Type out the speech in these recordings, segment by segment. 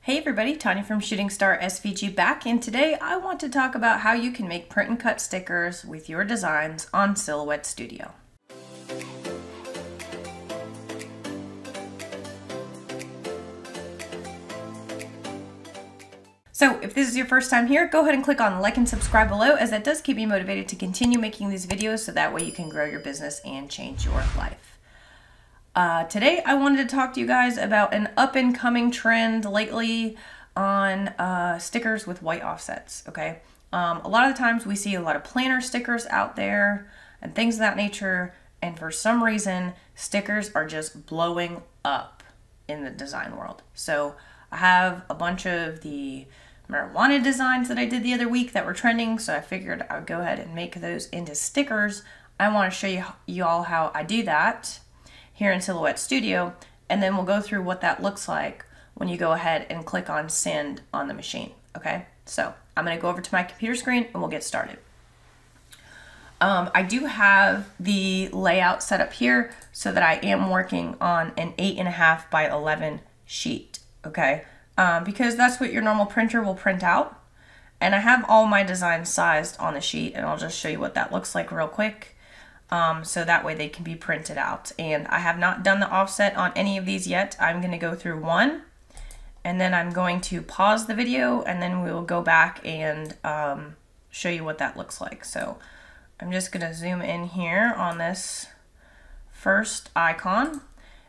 Hey everybody, Tanya from Shooting Star SVG back, and today I want to talk about how you can make print and cut stickers with your designs on Silhouette Studio. So if this is your first time here, go ahead and click on like and subscribe below, as that does keep me motivated to continue making these videos so that way you can grow your business and change your life. Today I wanted to talk to you guys about an up-and-coming trend lately on stickers with white offsets, okay? A lot of the times we see a lot of planner stickers out there and things of that nature, and for some reason stickers are just blowing up in the design world. So I have a bunch of the marijuana designs that I did the other week that were trending, so I figured I would go ahead and make those into stickers. I want to show you all how I do that here in Silhouette Studio, and then we'll go through what that looks like when you go ahead and click on send on the machine, okay? So I'm gonna go over to my computer screen and we'll get started. I do have the layout set up here so that I am working on an 8.5 by 11 sheet, okay? Because that's what your normal printer will print out. And I have all my designs sized on the sheet, and I'll just show you what that looks like real quick. So that way they can be printed out. And I have not done the offset on any of these yet. I'm going to go through one, and then I'm going to pause the video, and then we will go back and show you what that looks like. So I'm just going to zoom in here on this first icon,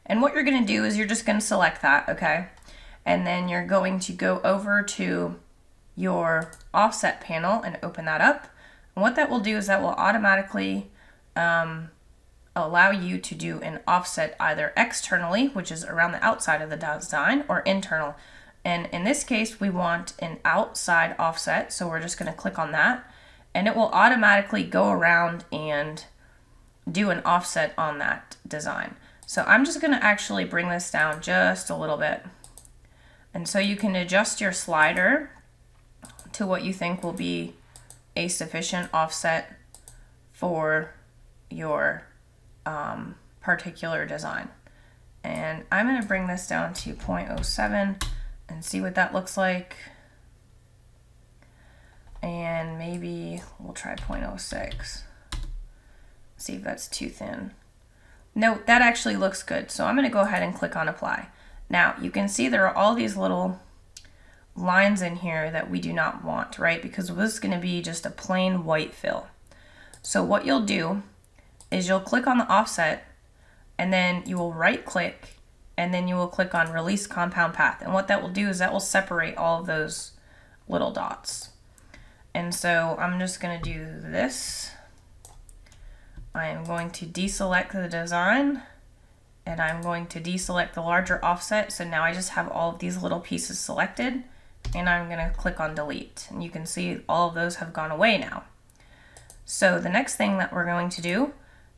and what you're going to do is you're just going to select that, okay? And then you're going to go over to your offset panel and open that up. And what that will do is that will automatically allow you to do an offset either externally, which is around the outside of the design, or internal. And in this case, we want an outside offset, so we're just going to click on that, and it will automatically go around and do an offset on that design. So I'm just going to actually bring this down just a little bit. And so you can adjust your slider to what you think will be a sufficient offset for your particular design. And I'm going to bring this down to 0.07 and see what that looks like. And maybe we'll try 0.06. See if that's too thin. No, that actually looks good. So I'm going to go ahead and click on apply. Now you can see there are all these little lines in here that we do not want, right? Because this is going to be just a plain white fill. So what you'll do is you'll click on the offset, and then you will right click, and then you will click on release compound path. And what that will do is that will separate all of those little dots. And so I'm just going to do this. I am going to deselect the design, and I'm going to deselect the larger offset. So now I just have all of these little pieces selected, and I'm going to click on delete. And you can see all of those have gone away now. So the next thing that we're going to do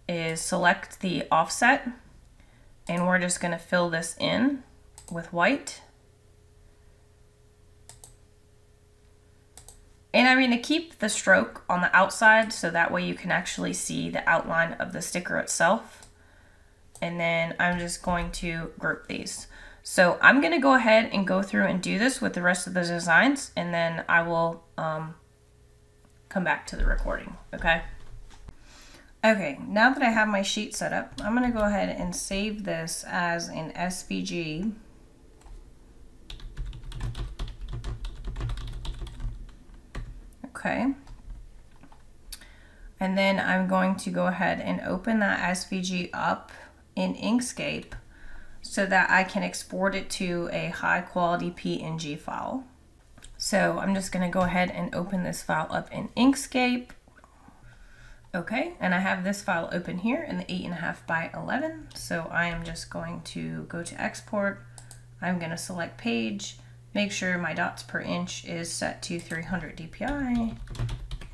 is select the offset, and we're just going to fill this in with white. And I'm going to keep the stroke on the outside so that way you can actually see the outline of the sticker itself. And then I'm just going to group these. So I'm going to go ahead and go through and do this with the rest of the designs, and then I will come back to the recording, okay? Okay, now that I have my sheet set up, I'm going to go ahead and save this as an SVG. Okay. And then I'm going to go ahead and open that SVG up in Inkscape so that I can export it to a high quality PNG file. So I'm just going to go ahead and open this file up in Inkscape. Okay, and I have this file open here in the 8.5 by 11. So I am just going to go to export. I'm going to select page, make sure my dots per inch is set to 300 dpi.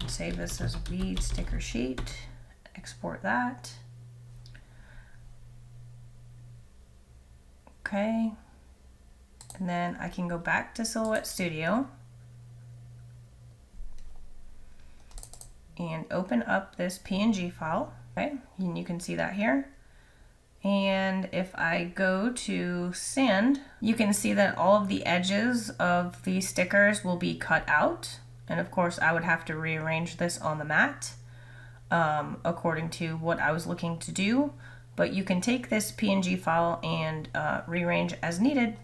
Save this as a bead sticker sheet, export that. Okay, and then I can go back to Silhouette Studio and open up this PNG file, okay, and you can see that here. And if I go to sand, you can see that all of the edges of these stickers will be cut out. And of course I would have to rearrange this on the mat according to what I was looking to do. But you can take this PNG file and rearrange as needed,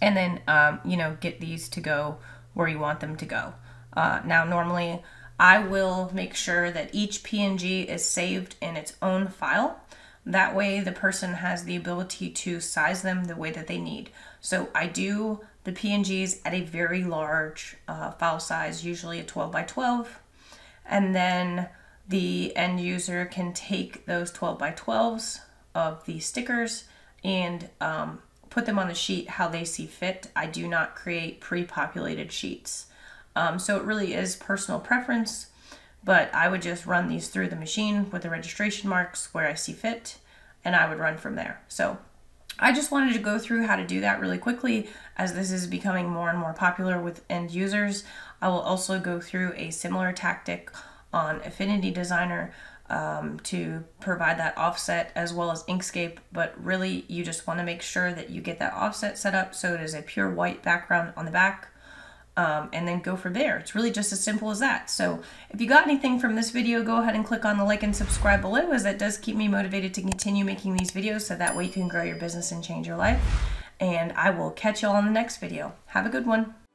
and then get these to go where you want them to go. Now normally I will make sure that each PNG is saved in its own file. That way the person has the ability to size them the way that they need. So I do the PNGs at a very large file size, usually a 12 by 12, and then the end user can take those 12 by 12s of the stickers and put them on the sheet how they see fit. I do not create pre-populated sheets. So it really is personal preference, but I would just run these through the machine with the registration marks where I see fit, and I would run from there. So I just wanted to go through how to do that really quickly, as this is becoming more and more popular with end users. I will also go through a similar tactic on Affinity Designer to provide that offset, as well as Inkscape, but really you just want to make sure that you get that offset set up so it is a pure white background on the back, and then go from there. It's really just as simple as that. So if you got anything from this video, go ahead and click on the like and subscribe below, as that does keep me motivated to continue making these videos, so that way you can grow your business and change your life. And I will catch you all in the next video. Have a good one.